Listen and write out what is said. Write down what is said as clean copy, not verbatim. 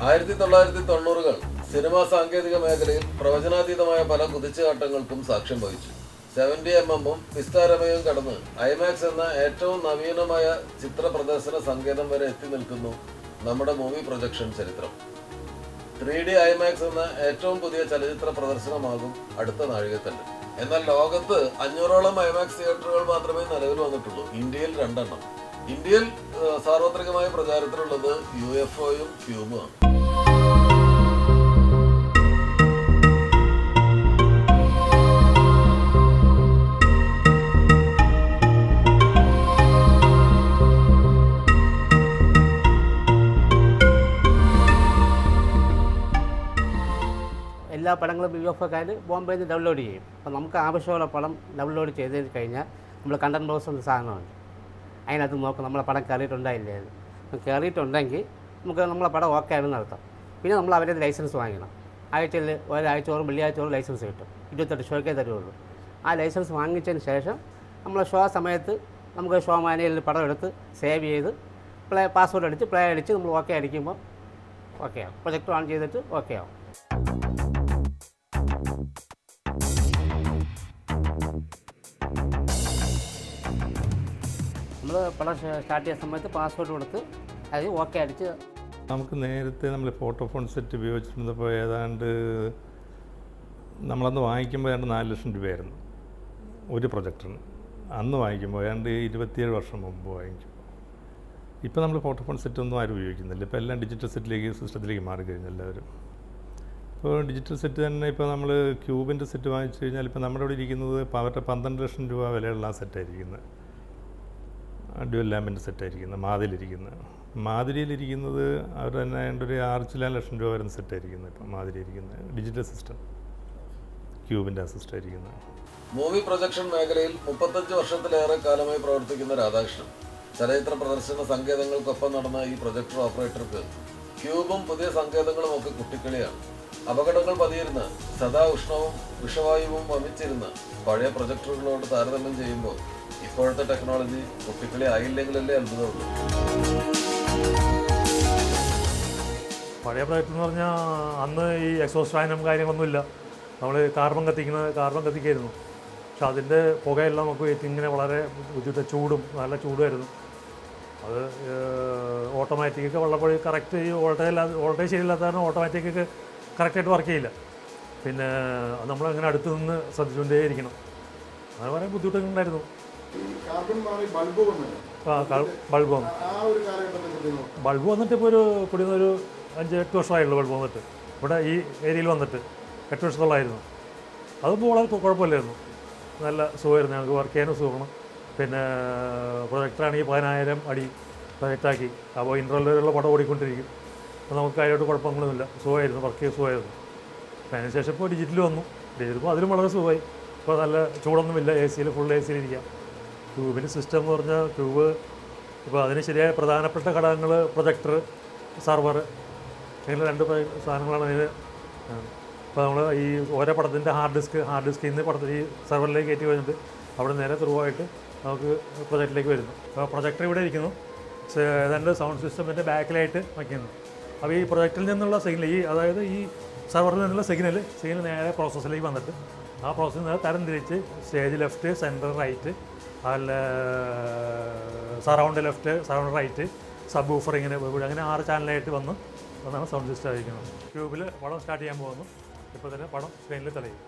1990-കൾ cinema സാങ്കേതിക മേഖലയിൽ പ്രവചനാതീതമായ പല കുതിച്ചുചാട്ടങ്ങൾക്കും സാക്ഷ്യം വഹിച്ചു. 70mm വിസ്താരമയം കടന്ന് ഐമാക്സ് എന്ന ഏറ്റവും നവീനമായ ചിത്ര പ്രദർശന സങ്കേതം വരെ എത്തി നിൽക്കുന്നു നമ്മുടെ മൂവി പ്രൊജക്ഷൻ ചരിത്രം. 3D ഐമാക്സ് എന്ന ഏറ്റവും പുതിയ ചലച്ചിത്ര പ്രദർശനമാകും അടുത്ത നാഴികക്കല്ല്. എന്നാൽ ലോകത്ത് 500ഓളം ഐമാക്സ് തിയേറ്ററുകൾ മാത്രമേ നിലവിൽ വന്നിട്ടുള്ളൂ. ഇന്ത്യയിൽ 2 ഇന്ത്യയിൽ സാർവത്രികമായ പ്രചാരത്തിലുള്ളത് UFOയും ക്യൂബുമാണ്. എല്ലാ പടങ്ങളും UFOക്കാർ ബോംബെയിൽ നിന്ന് ഡൗൺലോഡ് ചെയ്യും. അപ്പോൾ നമുക്ക് ആവശ്യമുള്ള പടം ഡൗൺലോഡ് ചെയ്ത് കഴിഞ്ഞാൽ നമ്മൾ കണ്ടന്റ് ബ്രൗസർ എന്ന സാധനമുണ്ട്, അതിനകത്ത് നോക്കും നമ്മളെ പടം കയറിയിട്ടുണ്ടായില്ലേ. കയറിയിട്ടുണ്ടെങ്കിൽ നമുക്ക് നമ്മളെ പടം ഓക്കെ ആണെന്ന് നടത്താം. പിന്നെ നമ്മൾ അവരുടെ ലൈസൻസ് വാങ്ങണം. ആഴ്ചയിൽ ഒരാഴ്ച ഓറും വെള്ളിയാഴ്ച ഓറും ലൈസൻസ് കിട്ടും. 28 ഷോയ്ക്കേ തരുള്ളൂ. ആ ലൈസൻസ് വാങ്ങിച്ചതിന് ശേഷം നമ്മൾ ഷോ സമയത്ത് നമുക്ക് ഷോ മാനുവലിൽ പടം എടുത്ത് സേവ് ചെയ്ത് പാസ്വേഡ് അടിച്ച് പ്ലേ അടിച്ച് നമ്മൾ ഓക്കെ അടിക്കുമ്പോൾ ഓക്കെ ആവും. പ്രൊജക്റ്റ് ഓൺ ചെയ്തിട്ട് ഓക്കെ ആവും. നമ്മൾ പടം സ്റ്റാർട്ട് ചെയ്യുന്ന സമയത്ത് പാസ്വേഡ് കൊടുത്ത് അത് ഓക്കെ അടിച്ച്. നമുക്ക് നേരത്തെ നമ്മൾ ഫോട്ടോഫോൺ സെറ്റ് ഉപയോഗിച്ചിരുന്നപ്പോൾ ഏതാണ്ട് നമ്മളന്ന് വാങ്ങിക്കുമ്പോൾ ഏതാണ്ട് 4 ലക്ഷം രൂപയായിരുന്നു ഒരു പ്രൊജക്ടറിന്. അന്ന് വാങ്ങിക്കുമ്പോൾ ഏതാണ്ട് 27 വർഷം മുമ്പ് വാങ്ങിക്കും. ഇപ്പോൾ നമ്മൾ ഫോട്ടോഫോൺ സെറ്റൊന്നും ആരും ഉപയോഗിക്കുന്നില്ല. ഇപ്പോൾ എല്ലാം ഡിജിറ്റൽ സിസ്റ്റത്തിലേക്ക് മാറിക്കഴിഞ്ഞു എല്ലാവരും. ഇപ്പോൾ ഡിജിറ്റൽ സെറ്റ് തന്നെ ഇപ്പോൾ നമ്മൾ ക്യൂബിൻ്റെ സെറ്റ് വാങ്ങിച്ചു കഴിഞ്ഞാൽ ഇപ്പോൾ നമ്മുടെ ഇവിടെ ഇരിക്കുന്നത് അവരുടെ 12 ലക്ഷം രൂപ വിലയുള്ള ആ സെറ്റായിരിക്കുന്നത്. ഡ്യുവൽ ലാമ്പിൻ്റെ സെറ്റായിരിക്കുന്നത്. മാതിരിയിലിരിക്കുന്നത് അവർ തന്നെ ഒരു 6 ലക്ഷം രൂപ വരുന്ന സെറ്റായിരിക്കുന്നത്. ഇപ്പോൾ മാതിരി ഇരിക്കുന്നത് ഡിജിറ്റൽ സിസ്റ്റം ക്യൂബിൻ്റെ ആ സിസ്റ്റം ഇരിക്കുന്നത്. മൂവി പ്രൊജക്ഷൻ മേഖലയിൽ 35 വർഷത്തിലേറെ കാലമായി പ്രവർത്തിക്കുന്ന രാധാകൃഷ്ണൻ ചലച്ചിത്ര പ്രദർശന സങ്കേതങ്ങൾക്കൊപ്പം നടന്ന ഈ പ്രൊജക്ടർ ഓപ്പറേറ്റർക്ക് ക്യൂബും പുതിയ സങ്കേതങ്ങളും ഒക്കെ കുട്ടിക്കളിയാണ്. അപകടങ്ങൾ പതിയിരുന്ന സദാ ഉഷ്ണവും വിഷവായുവും വമിച്ചിരുന്ന പഴയ പ്രൊജക്ടറുകളോട് താരതമ്യം ചെയ്യുമ്പോൾ ഇപ്പോഴത്തെ ടെക്നോളജി കുട്ടിക്കളി ആയില്ലെങ്കിലല്ലേ അത്ഭുതമുള്ളൂ. പഴയ പ്രൊജക്ടർ എന്ന് പറഞ്ഞാൽ അന്ന് ഈ എക്സോസ്റ്റ് ഫാനും കാര്യങ്ങളൊന്നുമില്ല. നമ്മൾ കാർബൺ കത്തിക്കായിരുന്നു. പക്ഷെ അതിൻ്റെ പുകയെല്ലാം നമുക്ക് ഇങ്ങനെ വളരെ ചൂടും നല്ല ചൂടുമായിരുന്നു. അത് ഓട്ടോമാറ്റിക്കൊക്കെ ഉള്ളപ്പോൾ കറക്റ്റ് ഈ വോൾട്ടേജ് ശരിയില്ലാത്ത കാരണം ഓട്ടോമാറ്റിക്കൊക്കെ കറക്റ്റായിട്ട് വർക്ക് ചെയ്യില്ല. പിന്നെ നമ്മളങ്ങനെ അടുത്ത് നിന്ന് ശ്രദ്ധിച്ചുകൊണ്ടേയിരിക്കണം. അങ്ങനെ കുറേ ബുദ്ധിമുട്ടുകളുണ്ടായിരുന്നു. ബൾബ് വന്നിട്ട് ഇപ്പോൾ ഒരു 5-8 വർഷമായുള്ളൂ. ബൾബ് വന്നിട്ട് ഇവിടെ ഈ ഏരിയയിൽ വന്നിട്ട് 8 വർഷത്തോളമായിരുന്നു. അതിപ്പോൾ വളരെ കുഴപ്പമില്ലായിരുന്നു. നല്ല സുഖമായിരുന്നു. ഞങ്ങൾക്ക് വർക്ക് ചെയ്യാനും സുഖമാണ്. പിന്നെ പ്രൊജക്ടറാണെങ്കിൽ 10,000 അടി പ്രൊജക്റ്റാക്കി. അപ്പോൾ ഇൻ്റർവെല്ലിലുള്ള പടം ഓടിക്കൊണ്ടിരിക്കും. അപ്പോൾ നമുക്ക് കാര്യമായിട്ട് കുഴപ്പങ്ങളൊന്നുമില്ല. സുഖമായിരുന്നു, വർക്ക് ചെയ്ത് സുഖമായിരുന്നു. അപ്പോൾ അതിനുശേഷം ഇപ്പോൾ ഡിജിറ്റൽ വന്നു. ഡിജിറ്റൽ അതിലും വളരെ സുഖമായി. ഇപ്പോൾ നല്ല ചൂടൊന്നുമില്ല. ഫുൾ എ സിയിലിരിക്കാം. ട്യൂബിൻ്റെ സിസ്റ്റം എന്ന് പറഞ്ഞാൽ ട്യൂബ് ഇപ്പോൾ അതിന് ശരിയായ പ്രധാനപ്പെട്ട ഘടകങ്ങൾ പ്രൊജക്ടർ, സർവർ, ഇങ്ങനെ 2 സാധനങ്ങളാണ് അതിന്. ഇപ്പോൾ നമ്മൾ ഈ ഓരോ പടത്തിൻ്റെ ഹാർഡ് ഡിസ്കിൽ നിന്ന് പടത്തിൽ ഈ സെർവറിലേക്ക് കയറ്റി കഴിഞ്ഞിട്ട് അവിടെ നേരെ ത്രൂ ആയിട്ട് നമുക്ക് പ്രൊജക്റ്റിലേക്ക് വരുന്നു. അപ്പോൾ പ്രൊജക്ടർ ഇവിടെ ഇരിക്കുന്നു. ഏതാണ്ട് സൗണ്ട് സിസ്റ്റത്തിൻ്റെ ബാക്കിലായിട്ട് വയ്ക്കുന്നു. അപ്പോൾ ഈ പ്രൊജക്റ്റിൽ നിന്നുള്ള സിഗ്നൽ അതായത് ഈ സെർവറിൽ നിന്നുള്ള സിഗ്നൽ നേരെ പ്രോസസ്സിലേക്ക് വന്നിട്ട് ആ പ്രോസസ്സിൽ നിന്ന് തരംതിരിച്ച് സ്റ്റേജ് ലെഫ്റ്റ്, സെൻറ്റർ റൈറ്റ്, അല്ല surround left, surround right, subwoofer, ഇങ്ങനെ 6 ചാനലായിട്ട് വന്നാണ് സൗണ്ട് സിസ്റ്റം ആയിരിക്കുന്നത്. ട്യൂബിൽ പടം സ്റ്റാർട്ട് ചെയ്യാൻ പോകുന്നു. ഇപ്പോൾ തന്നെ പടം സ്ക്രീനിൽ തെളിയും.